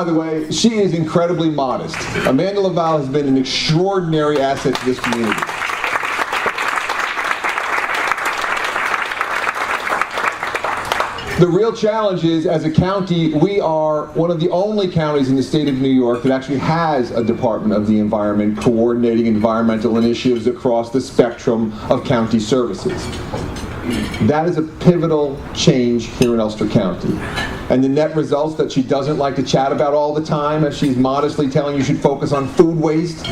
By the way, she is incredibly modest. Amanda Laval has been an extraordinary asset to this community. The real challenge is, as a county, we are one of the only counties in the state of New York that actually has a Department of the Environment coordinating environmental initiatives across the spectrum of county services. That is a pivotal change here in Ulster County. And the net results that she doesn't like to chat about all the time, as she's modestly telling you should focus on food waste,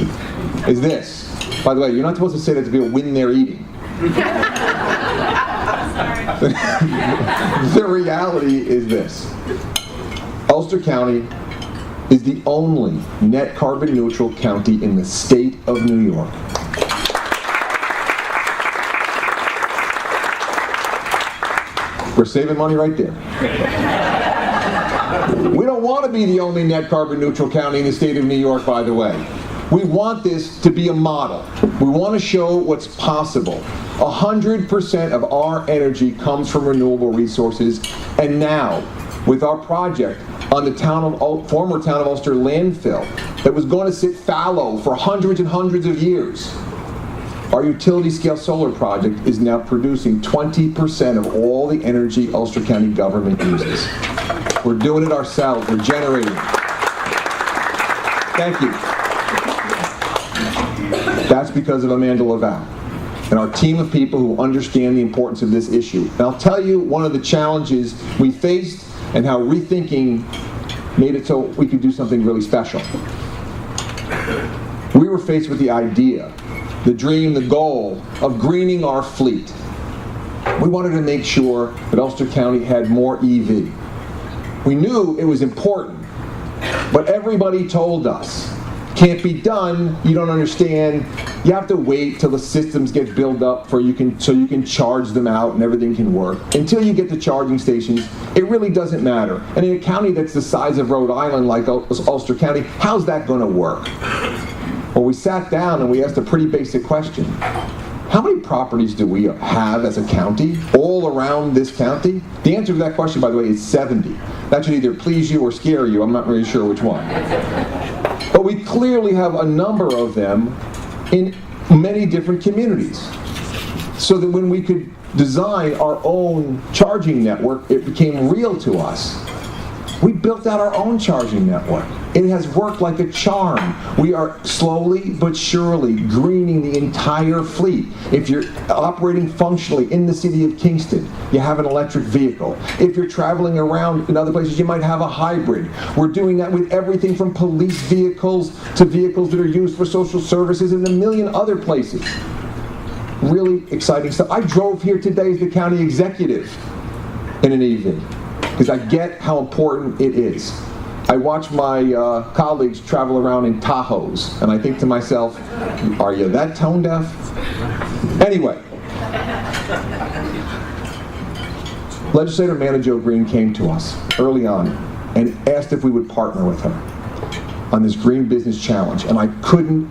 is this. By the way, you're not supposed to say that to people when they're eating. The reality is this. Ulster County is the only net carbon neutral county in the state of New York. We're saving money right there. We don't want to be the only net carbon neutral county in the state of New York, by the way. We want this to be a model. We want to show what's possible. 100% of our energy comes from renewable resources, and now, with our project on the former town of Ulster landfill that was going to sit fallow for hundreds and hundreds of years, our utility-scale solar project is now producing 20% of all the energy Ulster County government uses. We're doing it ourselves. We're generating it. Thank you. That's because of Amanda Laval and our team of people who understand the importance of this issue. And I'll tell you one of the challenges we faced and how rethinking made it so we could do something really special. We were faced with the idea, the dream, the goal of greening our fleet. We wanted to make sure that Ulster County had more EV. We knew it was important, but everybody told us, can't be done, you don't understand, you have to wait till the systems get built up so you can charge them out and everything can work. Until you get to charging stations, it really doesn't matter. And in a county that's the size of Rhode Island, like Ulster County, how's that going to work? Well, we sat down and we asked a pretty basic question. How many properties do we have as a county, all around this county? The answer to that question, by the way, is 70. That should either please you or scare you. I'm not really sure which one. But we clearly have a number of them in many different communities. So that when we could design our own charging network, it became real to us. We built out our own charging network. It has worked like a charm. We are slowly but surely greening the entire fleet. If you're operating functionally in the city of Kingston, you have an electric vehicle. If you're traveling around in other places, you might have a hybrid. We're doing that with everything from police vehicles to vehicles that are used for social services and a million other places. Really exciting stuff. I drove here today as the county executive in an EV, because I get how important it is. I watch my colleagues travel around in Tahoes, and I think to myself, are you that tone deaf? Anyway, Legislator Amanda Jo Green came to us early on and asked if we would partner with her on this Green Business Challenge, and I couldn't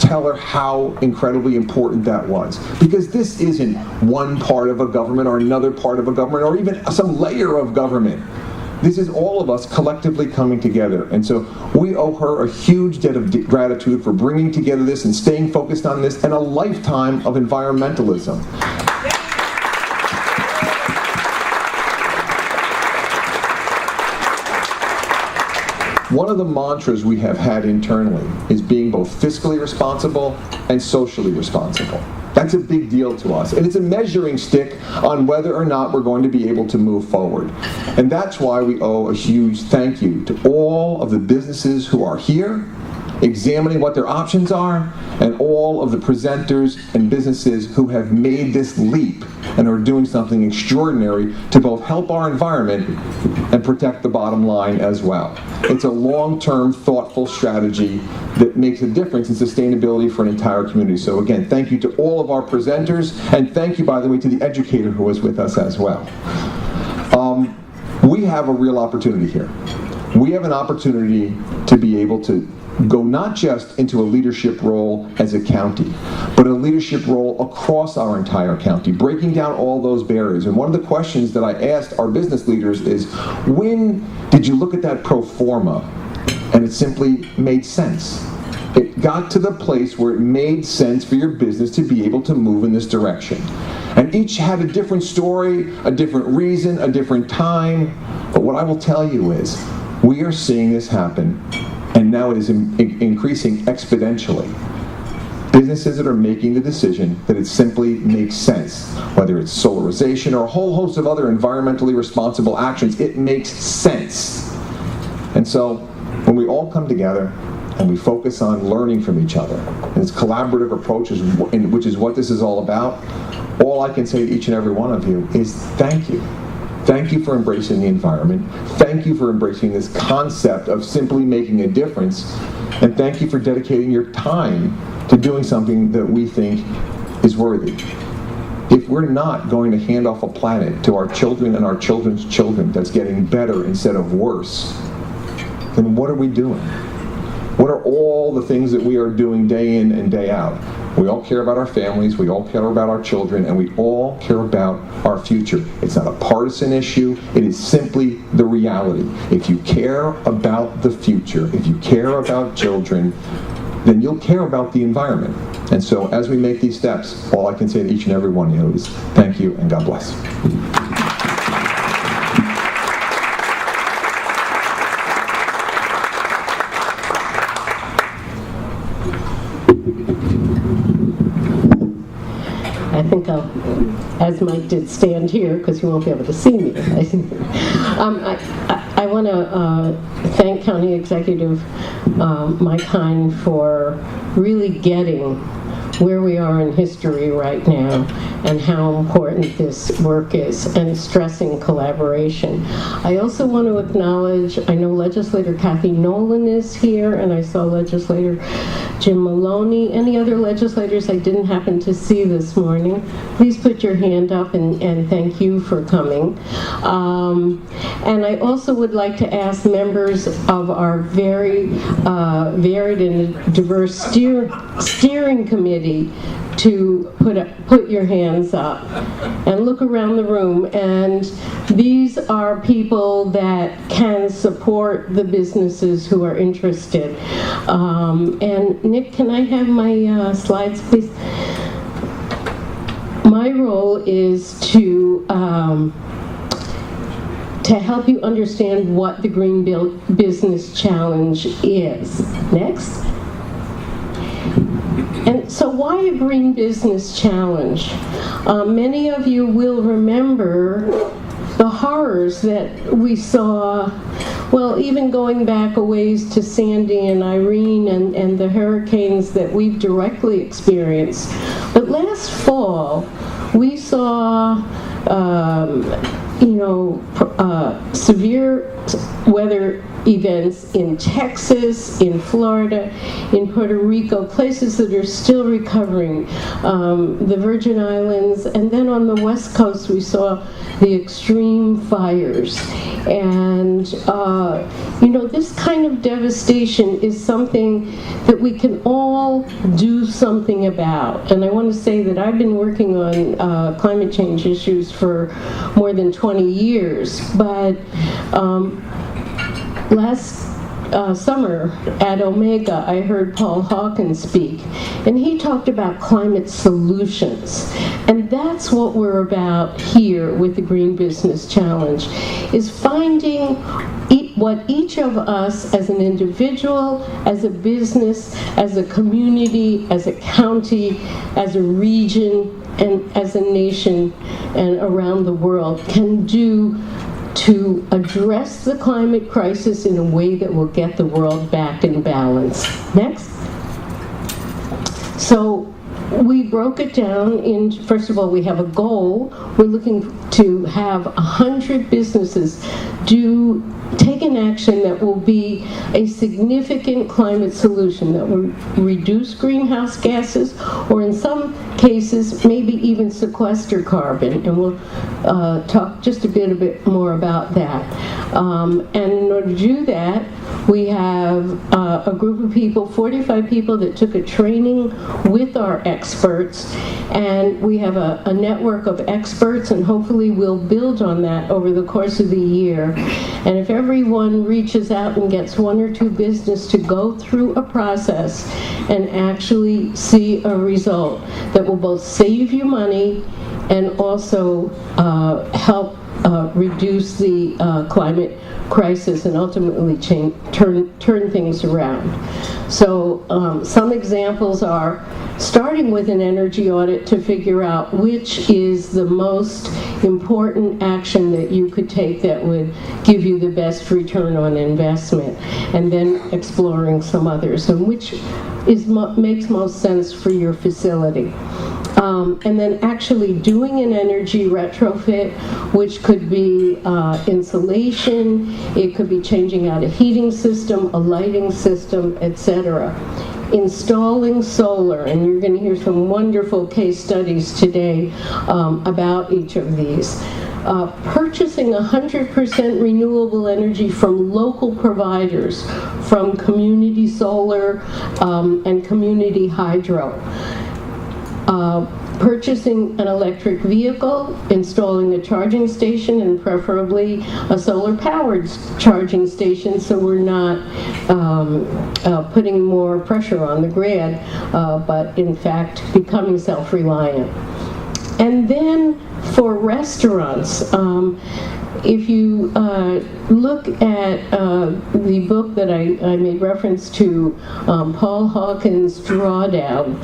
tell her how incredibly important that was. Because this isn't one part of a government or another part of a government or even some layer of government. This is all of us collectively coming together. And so we owe her a huge debt of gratitude for bringing together this and staying focused on this and a lifetime of environmentalism. One of the mantras we have had internally is being both fiscally responsible and socially responsible. That's a big deal to us. And it's a measuring stick on whether or not we're going to be able to move forward. And that's why we owe a huge thank you to all of the businesses who are here, examining what their options are, and all of the presenters and businesses who have made this leap and are doing something extraordinary to both help our environment and protect the bottom line as well. It's a long-term, thoughtful strategy that makes a difference in sustainability for an entire community. So again, thank you to all of our presenters, and thank you, by the way, to the educator who was with us as well. We have a real opportunity here. We have an opportunity to be able to go not just into a leadership role as a county, but a leadership role across our entire county, breaking down all those barriers. And one of the questions that I asked our business leaders is, when did you look at that pro forma and it simply made sense? It got to the place where it made sense for your business to be able to move in this direction. And each had a different story, a different reason, a different time. But what I will tell you is, we are seeing this happen, and now it is increasing exponentially. Businesses that are making the decision that it simply makes sense, whether it's solarization or a whole host of other environmentally responsible actions, it makes sense. And so, when we all come together, and we focus on learning from each other, and this collaborative approach, which is what this is all about, all I can say to each and every one of you is thank you. Thank you for embracing the environment. Thank you for embracing this concept of simply making a difference. And thank you for dedicating your time to doing something that we think is worthy. If we're not going to hand off a planet to our children and our children's children that's getting better instead of worse, then what are we doing? What are all the things that we are doing day in and day out? We all care about our families, we all care about our children, and we all care about our future. It's not a partisan issue, it is simply the reality. If you care about the future, if you care about children, then you'll care about the environment. And so as we make these steps, all I can say to each and every one of you is thank you and God bless. I think I'll, as Mike did, stand here because you won't be able to see me. I want to thank County Executive Mike Hine for really getting where we are in history right now and how important this work is, and stressing collaboration. I also want to acknowledge, I know Legislator Kathy Nolan is here, and I saw Legislator Jim Maloney. Any other legislators I didn't happen to see this morning, please put your hand up, and thank you for coming. And I also would like to ask members of our very varied and diverse steering committee to put your hands up and look around the room. And these are people that can support the businesses who are interested. And Nick, can I have my slides, please? My role is to help you understand what the Green Business Challenge is. Next. And so why a Green Business Challenge? Many of you will remember the horrors that we saw, well, even going back a ways to Sandy and Irene and the hurricanes that we've directly experienced. But last fall, we saw severe weather events in Texas, in Florida, in Puerto Rico, places that are still recovering, the Virgin Islands, and then on the West Coast we saw the extreme fires. And this kind of devastation is something that we can all do something about. And I want to say that I've been working on climate change issues for more than 20 years, but last summer at Omega, I heard Paul Hawkins speak, and he talked about climate solutions. And that's what we're about here with the Green Business Challenge, is finding what each of us as an individual, as a business, as a community, as a county, as a region, and as a nation and around the world can do to address the climate crisis in a way that will get the world back in balance. Next. So we broke it down in, first of all, we have a goal. We're looking to have 100 businesses take an action that will be a significant climate solution that will reduce greenhouse gases, or in some cases, maybe even sequester carbon, and we'll talk just a bit more about that. And in order to do that, we have a group of people, 45 people that took a training with our experts, and we have a network of experts, and hopefully we'll build on that over the course of the year. And if everyone reaches out and gets one or two business to go through a process and actually see a result that will both save you money and also help reduce the climate crisis and ultimately turn things around. So some examples are starting with an energy audit to figure out which is the most important action that you could take that would give you the best return on investment, and then exploring some others and which makes most sense for your facility. And then actually doing an energy retrofit, which could be insulation, it could be changing out a heating system, a lighting system, etc. Installing solar, and you're going to hear some wonderful case studies today about each of these. Purchasing 100% renewable energy from local providers, from community solar and community hydro. Purchasing an electric vehicle, installing a charging station, and preferably a solar-powered charging station so we're not putting more pressure on the grid, but in fact becoming self-reliant. And then for restaurants, if you look at the book that I made reference to, Paul Hawkins' Drawdown,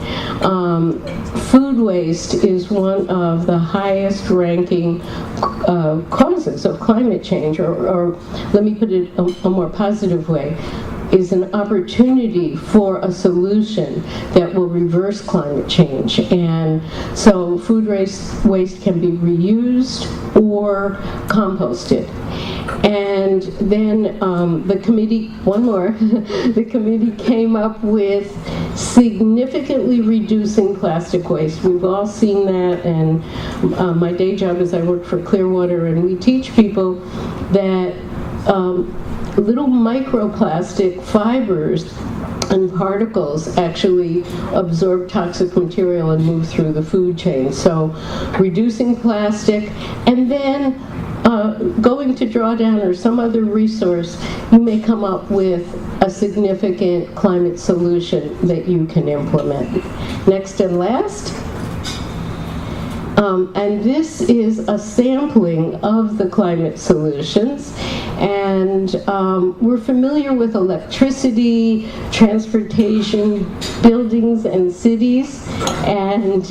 food waste is one of the highest ranking causes of climate change, or let me put it a more positive way, is an opportunity for a solution that will reverse climate change. And so food waste can be reused or composted. And then the committee, the committee came up with significantly reducing plastic waste. We've all seen that, and my day job is I work for Clearwater, and we teach people that little microplastic fibers and particles actually absorb toxic material and move through the food chain. So reducing plastic, and then going to Drawdown or some other resource, you may come up with a significant climate solution that you can implement. Next and last. And this is a sampling of the climate solutions, and we're familiar with electricity, transportation, buildings, and cities, and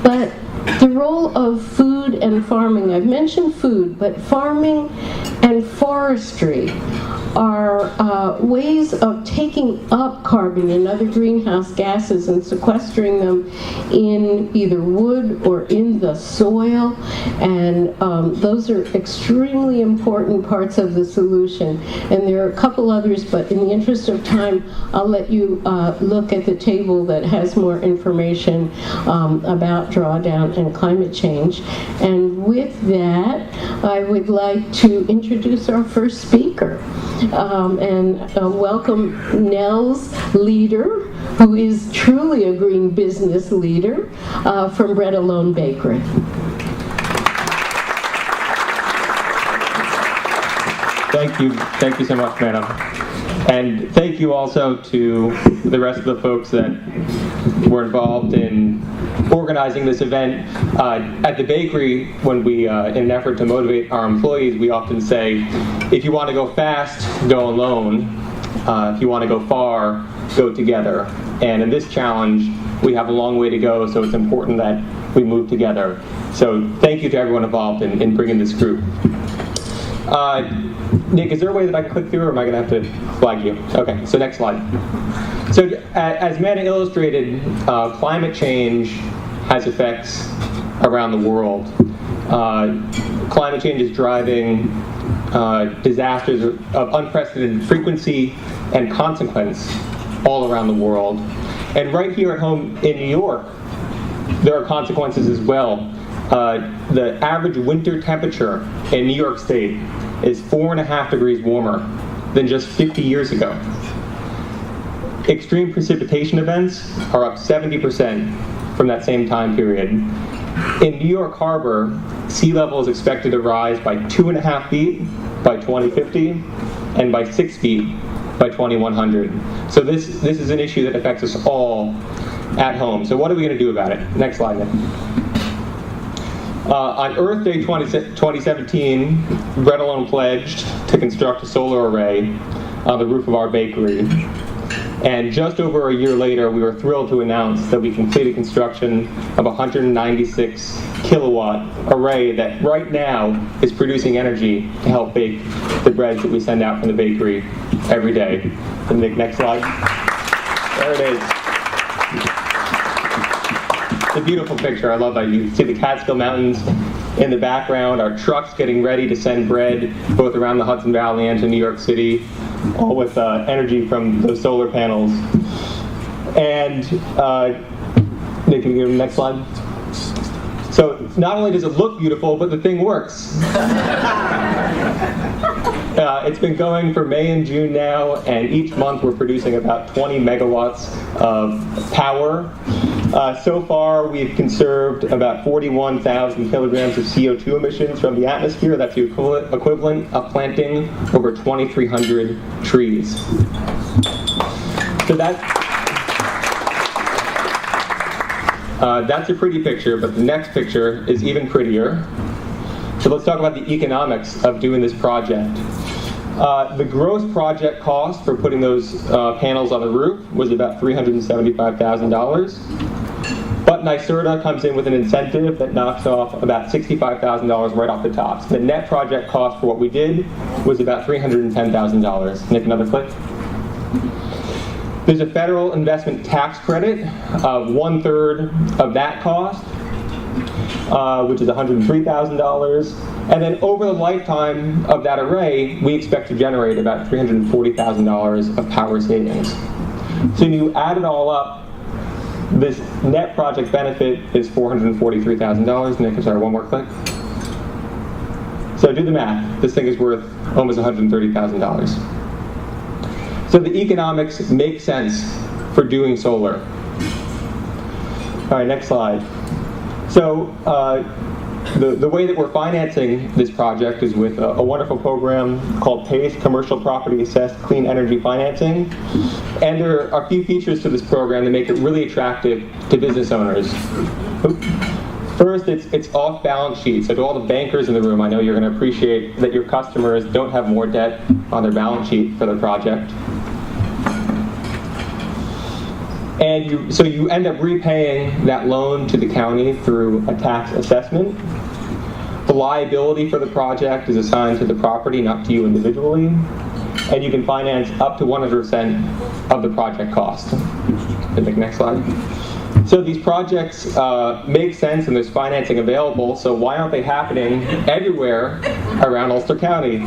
but the role of food and farming, I've mentioned food, but farming and forestry are ways of taking up carbon and other greenhouse gases and sequestering them in either wood or in the soil, and those are extremely important parts of the solution. And there are a couple others, but in the interest of time, I'll let you look at the table that has more information about Drawdown and climate change. And with that, I would like to introduce our first speaker. And welcome Nell's leader, who is truly a green business leader, from Bread Alone Bakery. Thank you so much, madam. And thank you also to the rest of the folks that were involved in organizing this event. At the bakery, when we, in an effort to motivate our employees, we often say, if you want to go fast, go alone. If you want to go far, go together. And in this challenge, we have a long way to go, so it's important that we move together. So thank you to everyone involved in bringing this group. Nick, is there a way that I can click through, or am I going to have to flag you? Okay, so next slide. So as Amanda illustrated, climate change has effects around the world. Climate change is driving disasters of unprecedented frequency and consequence all around the world. And right here at home in New York, there are consequences as well. The average winter temperature in New York State is 4.5 degrees warmer than just 50 years ago. Extreme precipitation events are up 70% from that same time period. In New York Harbor, sea level is expected to rise by 2.5 feet by 2050 and by 6 feet by 2100. So this is an issue that affects us all at home. So what are we going to do about it? Next slide, Nick. On Earth Day 2017, Bread Alone pledged to construct a solar array on the roof of our bakery. And just over a year later, we were thrilled to announce that we completed construction of a 196 kilowatt array that right now is producing energy to help bake the breads that we send out from the bakery every day. And Nick, next slide. There it is. It's a beautiful picture. I love that. You see the Catskill Mountains in the background, our trucks getting ready to send bread both around the Hudson Valley and to New York City, all with energy from those solar panels. And Nick, can you go to the next slide? So not only does it look beautiful, but the thing works. It's been going for May and June now, and each month we're producing about 20 megawatts of power. So far, we've conserved about 41,000 kilograms of CO2 emissions from the atmosphere. That's the equivalent of planting over 2,300 trees. So that's a pretty picture, but the next picture is even prettier. So let's talk about the economics of doing this project. The gross project cost for putting those panels on the roof was about $375,000. But NYSERDA comes in with an incentive that knocks off about $65,000 right off the top. So the net project cost for what we did was about $310,000. Nick, another click. There's a federal investment tax credit of 1/3 of that cost, which is $103,000. And then over the lifetime of that array, we expect to generate about $340,000 of power savings. So you add it all up, this net project benefit is $443,000. Nick, I'm sorry, one more click. So do the math. This thing is worth almost $130,000. So the economics make sense for doing solar. All right, next slide. So the way that we're financing this project is with a wonderful program called PACE, Commercial Property Assessed Clean Energy Financing. And there are a few features to this program that make it really attractive to business owners. First, it's off balance sheet. So to all the bankers in the room, I know you're going to appreciate that your customers don't have more debt on their balance sheet for their project. And so you end up repaying that loan to the county through a tax assessment. The liability for the project is assigned to the property, not to you individually. And you can finance up to 100% of the project cost. The next slide. So these projects make sense and there's financing available, so why aren't they happening everywhere around Ulster County?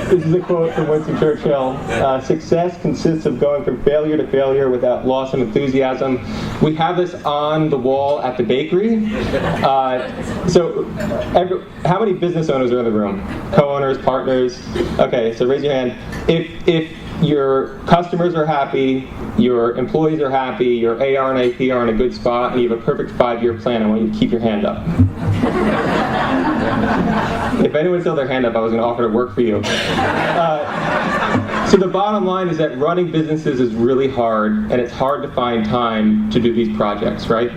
This is a quote from Winston Churchill. Success consists of going from failure to failure without loss of enthusiasm. We have this on the wall at the bakery. How many business owners are in the room? Co-owners, partners? Okay, so raise your hand. If your customers are happy, your employees are happy, your AR and AP are in a good spot, and you have a perfect 5-year plan, I want you to keep your hand up. If anyone still their hand up, I was going to offer to work for you. So the bottom line is that running businesses is really hard, and it's hard to find time to do these projects, right?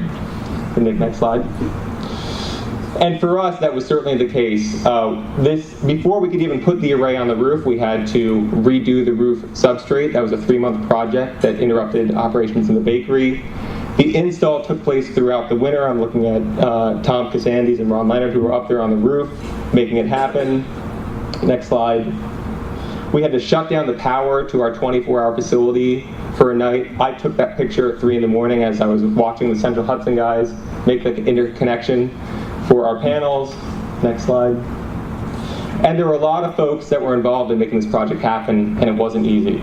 Next slide. And for us, that was certainly the case. Before we could even put the array on the roof, we had to redo the roof substrate. That was a 3-month project that interrupted operations in the bakery. The install took place throughout the winter. I'm looking at Tom Cassandes and Ron Leonard, who were up there on the roof, making it happen. Next slide. We had to shut down the power to our 24-hour facility for a night. I took that picture at 3 in the morning as I was watching the Central Hudson guys make the interconnection for our panels. Next slide. And there were a lot of folks that were involved in making this project happen, and it wasn't easy.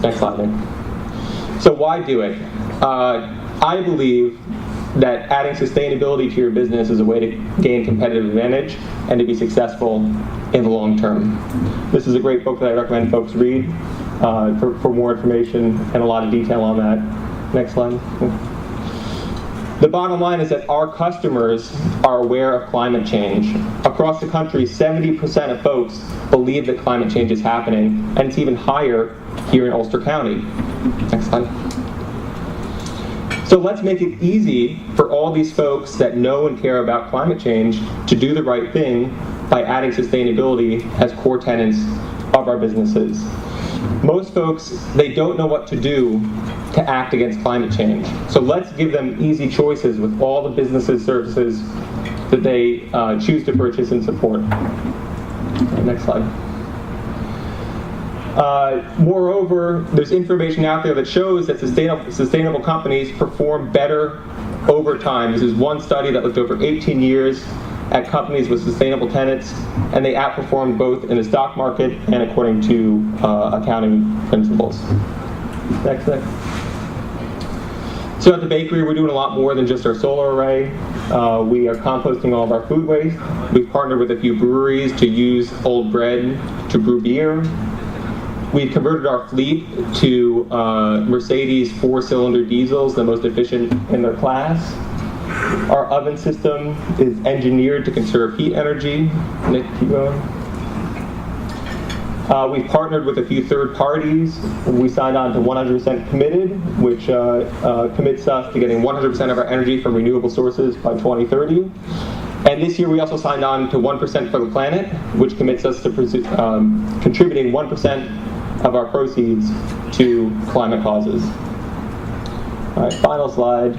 Next slide, Nick. So why do it? I believe that adding sustainability to your business is a way to gain competitive advantage and to be successful in the long term. This is a great book that I recommend folks read for more information and a lot of detail on that. Next slide. The bottom line is that our customers are aware of climate change. Across the country, 70% of folks believe that climate change is happening, and it's even higher here in Ulster County. Next slide. So let's make it easy for all these folks that know and care about climate change to do the right thing by adding sustainability as core tenets of our businesses. Most folks, they don't know what to do to act against climate change. So let's give them easy choices with all the businesses, services that they choose to purchase and support. Next slide. Moreover, there's information out there that shows that sustainable companies perform better over time. This is one study that looked over 18 years at companies with sustainable tenets, and they outperformed both in the stock market and according to accounting principles. Next. So at the bakery, we're doing a lot more than just our solar array. We are composting all of our food waste. We've partnered with a few breweries to use old bread to brew beer. We've converted our fleet to Mercedes 4-cylinder diesels, the most efficient in their class. Our oven system is engineered to conserve heat energy. Nick, keep going. We've partnered with a few third parties. We signed on to 100% Committed, which commits us to getting 100% of our energy from renewable sources by 2030. And this year we also signed on to 1% for the Planet, which commits us to contributing 1% of our proceeds to climate causes. All right, final slide.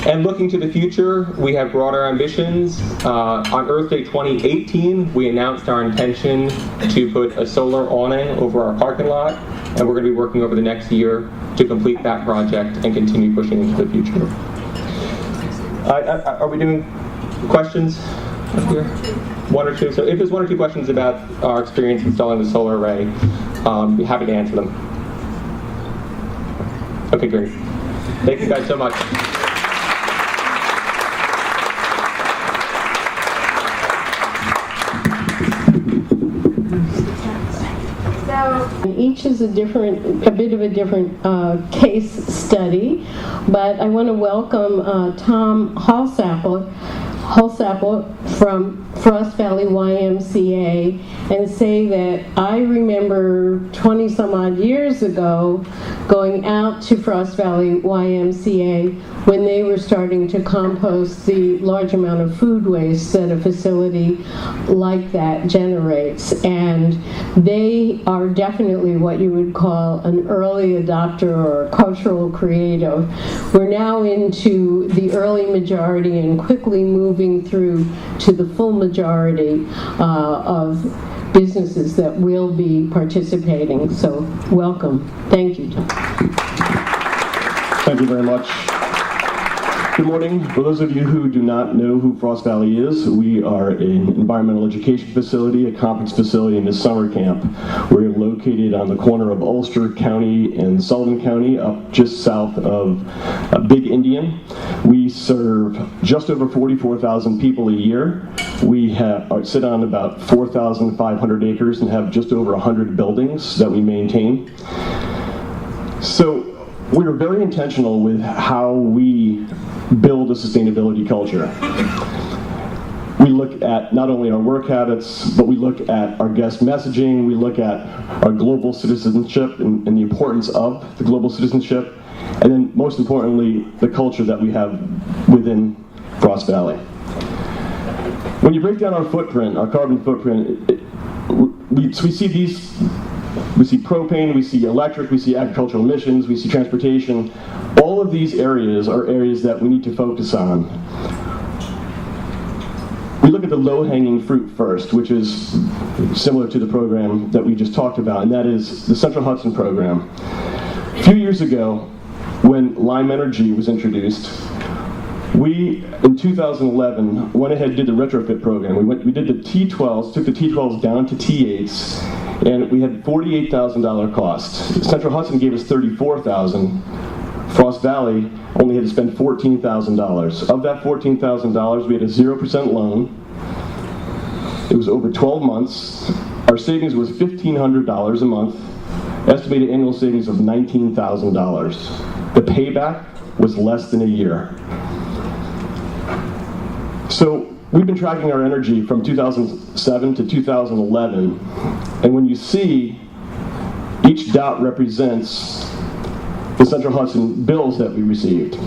And looking to the future, we have broader ambitions. On Earth Day 2018, we announced our intention to put a solar awning over our parking lot, and we're going to be working over the next year to complete that project and continue pushing into the future. Are we doing questions up here? One or two. So if there's one or two questions about our experience installing the solar array, be happy to answer them. Okay, great. Thank you guys so much. Each is a bit of a different case study, but I want to welcome Tom Halsapple from Frost Valley YMCA and say that I remember 20 some odd years ago going out to Frost Valley YMCA when they were starting to compost the large amount of food waste that a facility like that generates. And they are definitely what you would call an early adopter or cultural creative. We're now into the early majority and quickly moving through to the full majority of businesses that will be participating. So welcome. Thank you, Tom. Thank you very much. Good morning. For those of you who do not know who Frost Valley is, we are an environmental education facility, a conference facility, and a summer camp. We're located on the corner of Ulster County and Sullivan County, up just south of Big Indian. We serve just over 44,000 people a year. We sit on about 4,500 acres and have just over 100 buildings that we maintain. So we are very intentional with how we build a sustainability culture. We look at not only our work habits, but we look at our guest messaging, we look at our global citizenship and the importance of the global citizenship, and then most importantly, the culture that we have within Frost Valley. When you break down our footprint, our carbon footprint, we see propane, we see electric, we see agricultural emissions, we see transportation. All of these areas are areas that we need to focus on. We look at the low-hanging fruit first, which is similar to the program that we just talked about, and that is the Central Hudson program. A few years ago, when Lime Energy was introduced, we, in 2011, went ahead and did the retrofit program. We did the T12s, took the T12s down to T8s, and we had $48,000 cost. Central Hudson gave us $34,000 Frost Valley only had to spend $14,000. Of that $14,000, we had a 0% loan. It was over 12 months. Our savings was $1,500 a month, estimated annual savings of $19,000. The payback was less than a year. So we've been tracking our energy from 2007 to 2011, and when you see each dot represents the Central Hudson bills that we received.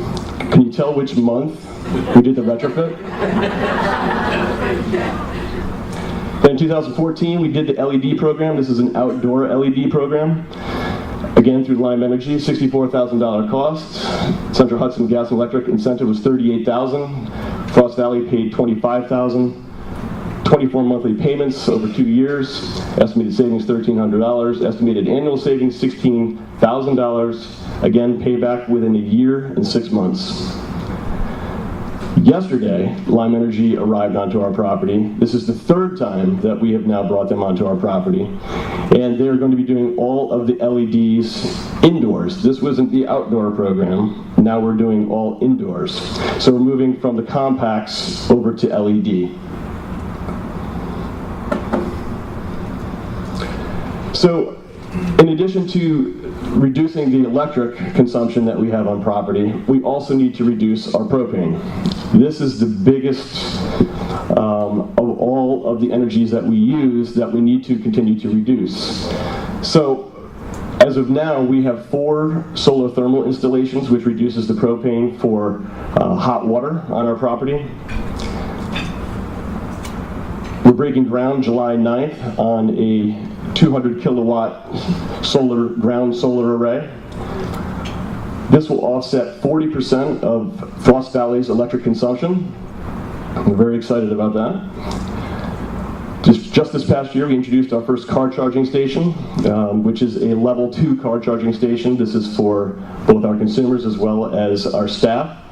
Can you tell which month we did the retrofit? Then in 2014, we did the LED program. This is an outdoor LED program. Again, through Lime Energy, $64,000 cost. Central Hudson Gas and Electric incentive was $38,000. Frost Valley paid $25,000. 24 monthly payments over 2 years. Estimated savings $1,300. Estimated annual savings $16,000. Again, payback within a year and 6 months. Yesterday, Lime Energy arrived onto our property. This is the third time that we have now brought them onto our property. And they're going to be doing all of the LEDs indoors. This wasn't the outdoor program. Now we're doing all indoors. So we're moving from the compacts over to LED. So, in addition to reducing the electric consumption that we have on property, we also need to reduce our propane. This is the biggest of all of the energies that we use that we need to continue to reduce. So, as of now, we have 4 solar thermal installations, which reduces the propane for hot water on our property. We're breaking ground July 9th on a 200 kilowatt ground solar array. This will offset 40% of Frost Valley's electric consumption. We're very excited about that. Just this past year, we introduced our first car charging station, which is a level 2 car charging station. This is for both our consumers as well as our staff.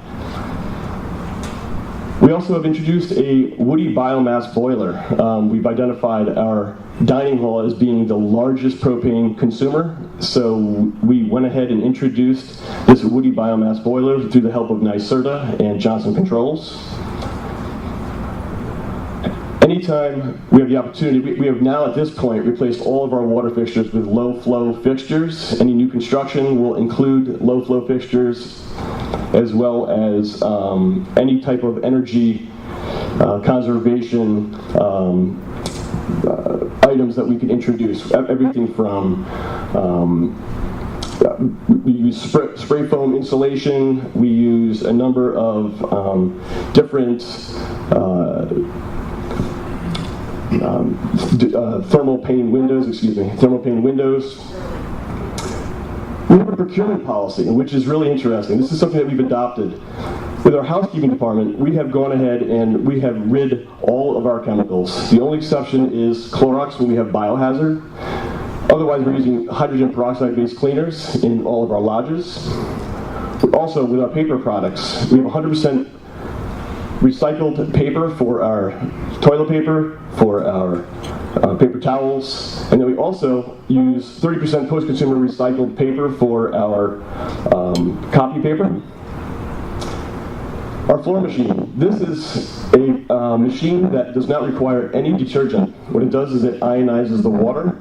We also have introduced a woody biomass boiler. We've identified our dining hall as being the largest propane consumer, so we went ahead and introduced this woody biomass boiler through the help of NYSERDA and Johnson Controls. Anytime we have the opportunity, we have now at this point replaced all of our water fixtures with low flow fixtures. Any new construction will include low flow fixtures, as well as any type of energy conservation items that we can introduce. Everything from we use spray foam insulation. We use a number of different thermal pane windows. We have a procurement policy, which is really interesting. This is something that we've adopted. With our housekeeping department, we have gone ahead and we have rid all of our chemicals. The only exception is Clorox when we have biohazard. Otherwise, we're using hydrogen peroxide-based cleaners in all of our lodges. Also, with our paper products, we have 100% recycled paper for our toilet paper, for our paper towels, and then we also use 30% post-consumer recycled paper for our copy paper. Our floor machine. This is a machine that does not require any detergent. What it does is it ionizes the water.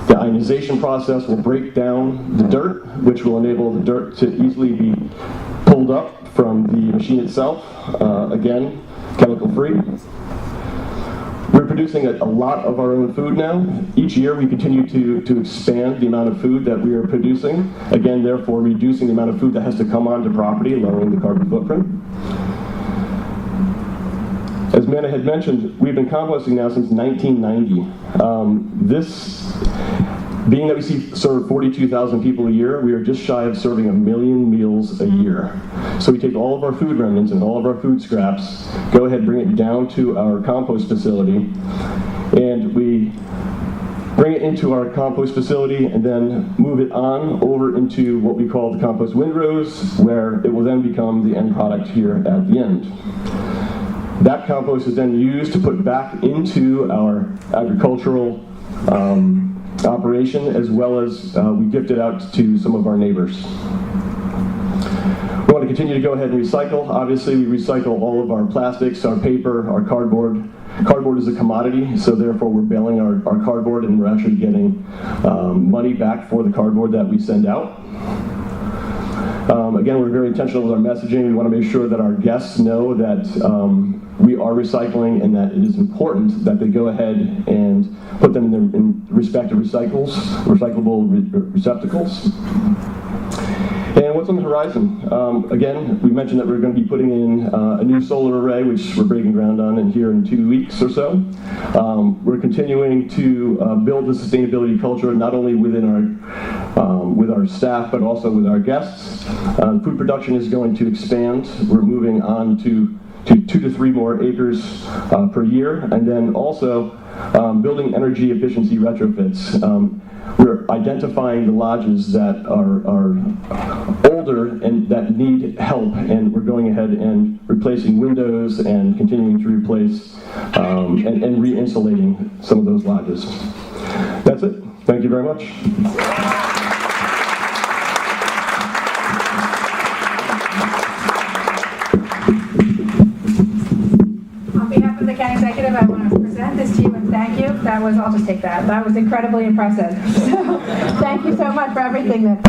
The ionization process will break down the dirt, which will enable the dirt to easily be pulled up from the machine itself. Again, chemical-free. We're producing a lot of our own food now. Each year we continue to expand the amount of food that we are producing. Again, therefore reducing the amount of food that has to come onto property, lowering the carbon footprint. As Manna had mentioned, we've been composting now since 1990. Being that we serve 42,000 people a year, we are just shy of serving 1 million meals a year. So we take all of our food remnants and all of our food scraps, go ahead and bring it down to our compost facility, and we bring it into our compost facility and then move it on over into what we call the compost windrows, where it will then become the end product here at the end. That compost is then used to put back into our agricultural operation, as well as we gift it out to some of our neighbors. We want to continue to go ahead and recycle. Obviously, we recycle all of our plastics, our paper, our cardboard. Cardboard is a commodity, so therefore we're bailing our cardboard, and we're actually getting money back for the cardboard that we send out. Again, we're very intentional with our messaging. We want to make sure that our guests know that we are recycling and that it is important that they go ahead and put them in respective recyclable receptacles. And what's on the horizon? Again, we mentioned that we're going to be putting in a new solar array, which we're breaking ground on in here in 2 weeks or so. We're continuing to build the sustainability culture, not only within with our staff, but also with our guests. Food production is going to expand. We're moving on to 2 to 3 more acres per year, and then also building energy efficiency retrofits. We're identifying the lodges that are older and that need help, and we're going ahead and replacing windows and continuing to replace and re-insulating some of those lodges. That's it. Thank you very much. On behalf of the county executive, I want to present this to you and thank you. I'll just take that. That was incredibly impressive. So, thank you so much for everything that